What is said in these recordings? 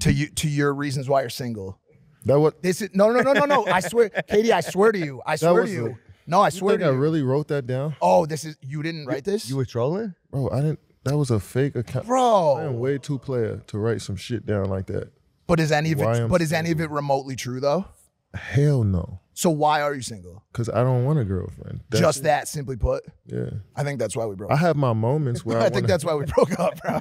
To your reasons why you're single. That what? This is no. I swear, Katie. I swear to you. I swear to you. No, I swear to you. I really wrote that down. Oh, this is you didn't write this. You were trolling, bro. I didn't. That was a fake account, bro. I am way too player to write some shit down like that. But is any of it? But is any of it remotely true though? Hell no. So why are you single? Because I don't want a girlfriend. Just that, simply put. Yeah. I think that's why we broke up. I have my moments where I think that's why we broke up, bro.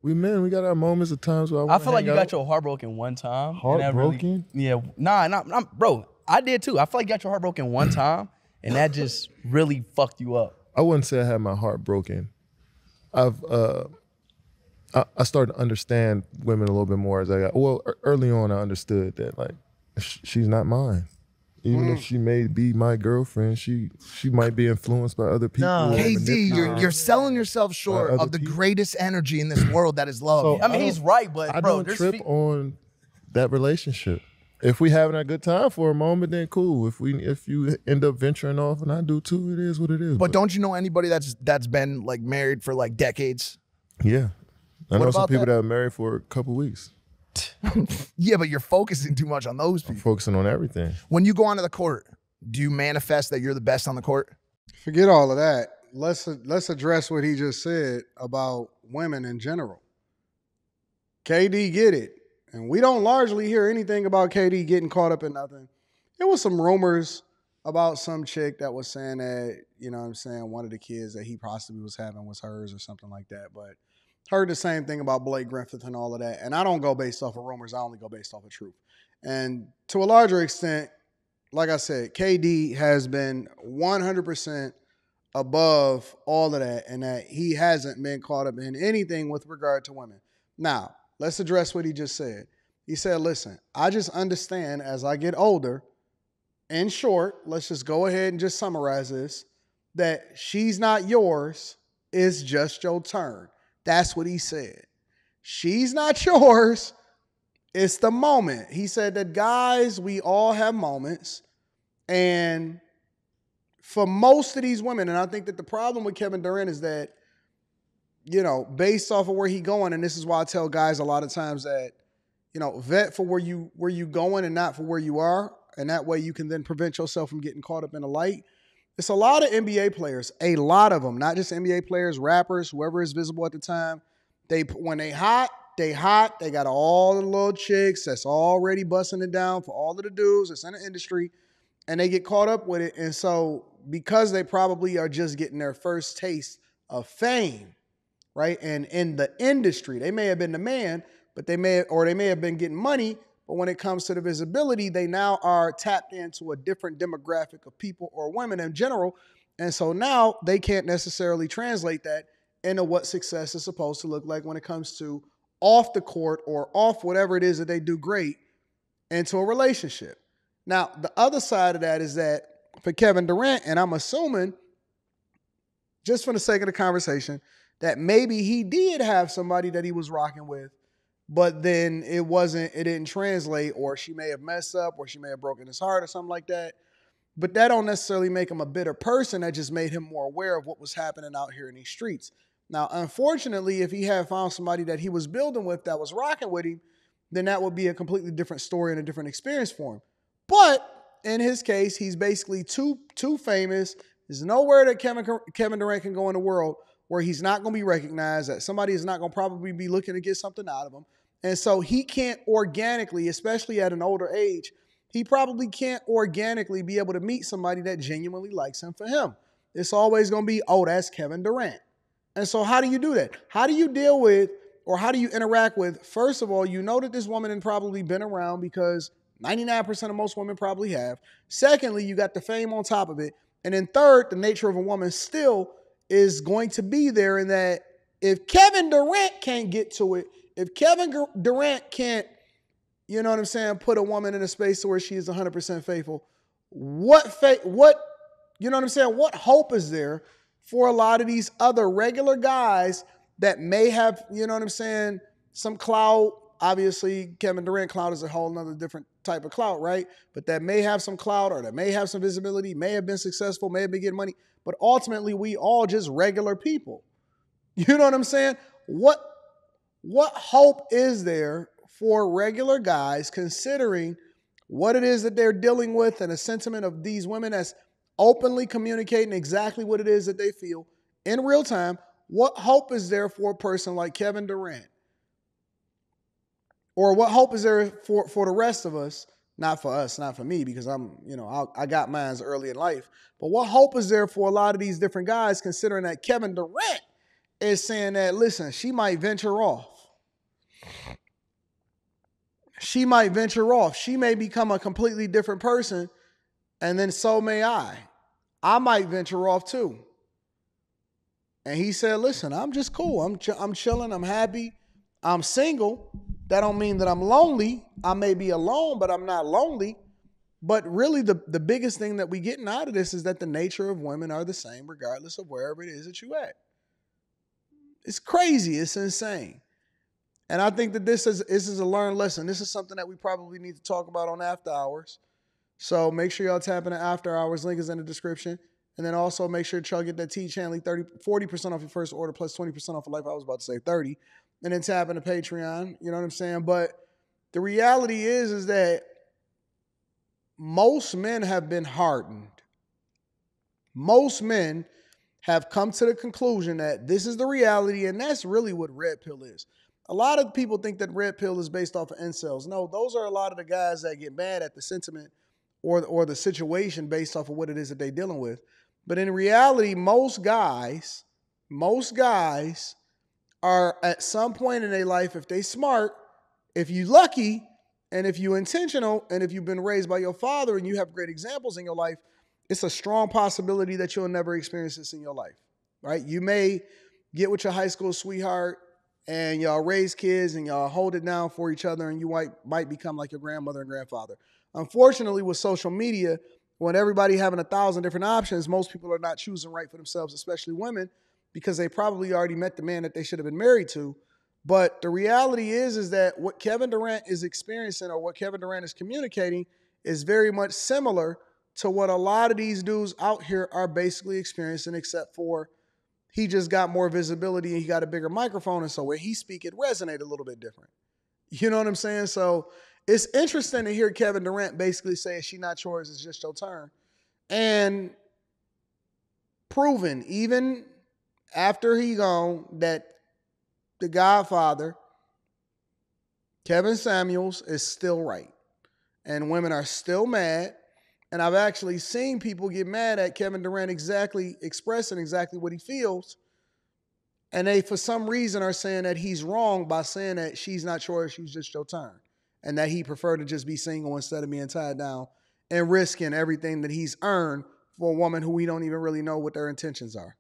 We got our moments of times where I feel like you got your heart broken one time. Heartbroken? Really, yeah. Nah, bro. I did too. I feel like you got your heart broken one time, and that just really fucked you up. I wouldn't say I had my heart broken. I started to understand women a little bit more as I got. Well, early on, I understood that like she's not mine. Even if she may be my girlfriend, she might be influenced by other people. No. KD, you're selling yourself short of the greatest energy in this world that is love. So, I mean, he's right, but I bro, don't trip on that relationship. If we having a good time for a moment, then cool. If you end up venturing off, and I do too, it is what it is. But don't you know anybody that's been like married for like decades? Yeah, I know some people that are married for a couple weeks. Yeah, but you're focusing too much on those people. I'm focusing on everything. When you go onto the court, do you manifest that you're the best on the court? Forget all of that. Let's address what he just said about women in general. KD get it. And we don't largely hear anything about KD getting caught up in nothing. There was some rumors about some chick that was saying that, you know what I'm saying, one of the kids that he possibly was having was hers or something like that. But heard the same thing about Blake Griffith and all of that. And I don't go based off of rumors. I only go based off of truth. And to a larger extent, like I said, KD has been 100% above all of that and that he hasn't been caught up in anything with regard to women. Now, let's address what he just said. He said, listen, I just understand as I get older, in short, let's just go ahead and just summarize this, that she's not yours, it's just your turn. That's what he said. She's not yours. It's the moment. He said that, guys, we all have moments. And for most of these women, and I think that the problem with Kevin Durant is that, you know, based off of where he going, and this is why I tell guys a lot of times that, you know, vet for where you going and not for where you are. And that way you can then prevent yourself from getting caught up in the light. It's a lot of NBA players, a lot of them, not just NBA players, rappers, whoever is visible at the time. When they hot. They got all the little chicks that's already busting it down for all of the dudes that's in the industry, and they get caught up with it. And so because they probably are just getting their first taste of fame, right? And in the industry, they may have been the man, but they may have been getting money. But when it comes to the visibility, they now are tapped into a different demographic of people or women in general. And so now they can't necessarily translate that into what success is supposed to look like when it comes to off the court or off whatever it is that they do great into a relationship. Now, the other side of that is that for Kevin Durant, and I'm assuming, just for the sake of the conversation, that maybe he did have somebody that he was rocking with, but then it didn't translate, or she may have messed up, or she may have broken his heart or something like that. But that don't necessarily make him a bitter person. That just made him more aware of what was happening out here in these streets. Now, unfortunately, if he had found somebody that he was building with that was rocking with him, then that would be a completely different story and a different experience for him. But in his case, he's basically too famous. There's nowhere that Kevin Durant can go in the world where he's not going to be recognized, that somebody is not going to probably be looking to get something out of him. And so he can't organically, especially at an older age, he probably can't organically be able to meet somebody that genuinely likes him for him. It's always going to be, oh, that's Kevin Durant. And so how do you do that? How do you deal with, or how do you interact with, first of all, you know that this woman has probably been around because 99% of most women probably have. Secondly, you got the fame on top of it. And then third, the nature of a woman still is going to be there in that if Kevin Durant can't get to it, if Kevin Durant can't, you know what I'm saying, put a woman in a space where she is 100% faithful, what you know what I'm saying, what hope is there for a lot of these other regular guys that may have, you know what I'm saying, some clout? Obviously, Kevin Durant clout is a whole nother different type of clout, right? But that may have some clout, or that may have some visibility, may have been successful, may have been getting money. But ultimately, we all just regular people. You know what I'm saying? What hope is there for regular guys, considering what it is that they're dealing with and a sentiment of these women that's openly communicating exactly what it is that they feel in real time? What hope is there for a person like Kevin Durant? Or what hope is there for the rest of us? Not for us, not for me, because I got mine early in life. But what hope is there for a lot of these different guys, considering that Kevin Durant is saying that, listen, she might venture off. She might venture off. She may become a completely different person, and then so may I. I might venture off too. And he said, listen, I'm just cool. I'm chilling. I'm happy. I'm single. That don't mean that I'm lonely. I may be alone, but I'm not lonely. But really, the biggest thing that we getting out of this is that the nature of women are the same regardless of wherever it is that you at. It's crazy. It's insane. And I think that this is a learned lesson. This is something that we probably need to talk about on After Hours. So make sure y'all tap into After Hours. Link is in the description. And then also make sure to get that T Chanley 40% off your first order plus 20% off of life. I was about to say 30. And then tap into Patreon. You know what I'm saying? But the reality is that most men have been hardened. Most men have come to the conclusion that this is the reality, and that's really what red pill is. A lot of people think that red pill is based off of incels. No, those are a lot of the guys that get mad at the sentiment or the situation based off of what it is that they're dealing with. But in reality, most guys are at some point in their life, if they smart, if you lucky, and if you intentional, and if you've been raised by your father and you have great examples in your life, it's a strong possibility that you'll never experience this in your life, right? You may get with your high school sweetheart and y'all raise kids and y'all hold it down for each other, and you might become like your grandmother and grandfather. Unfortunately, with social media, when everybody having 1,000 different options, most people are not choosing right for themselves, especially women, because they probably already met the man that they should have been married to. But the reality is that what Kevin Durant is experiencing or what Kevin Durant is communicating is very much similar to what a lot of these dudes out here are basically experiencing, except for he just got more visibility and he got a bigger microphone. And so when he speak, it resonated a little bit different. You know what I'm saying? So it's interesting to hear Kevin Durant basically say, she not yours, it's just your turn. And proven, even after he gone, that the Godfather, Kevin Samuels, is still right. And women are still mad. And I've actually seen people get mad at Kevin Durant expressing exactly what he feels. And they, for some reason, are saying that he's wrong by saying that she's not yours, she's just your turn. And that he preferred to just be single instead of being tied down and risking everything that he's earned for a woman who we don't even really know what their intentions are.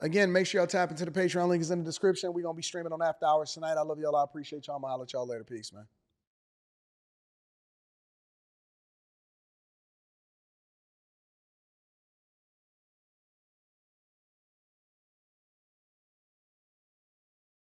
Again, make sure y'all tap into the Patreon. Link is in the description. We're going to be streaming on After Hours tonight. I love y'all. I appreciate y'all. I'm going to holler at y'all later. Peace, man.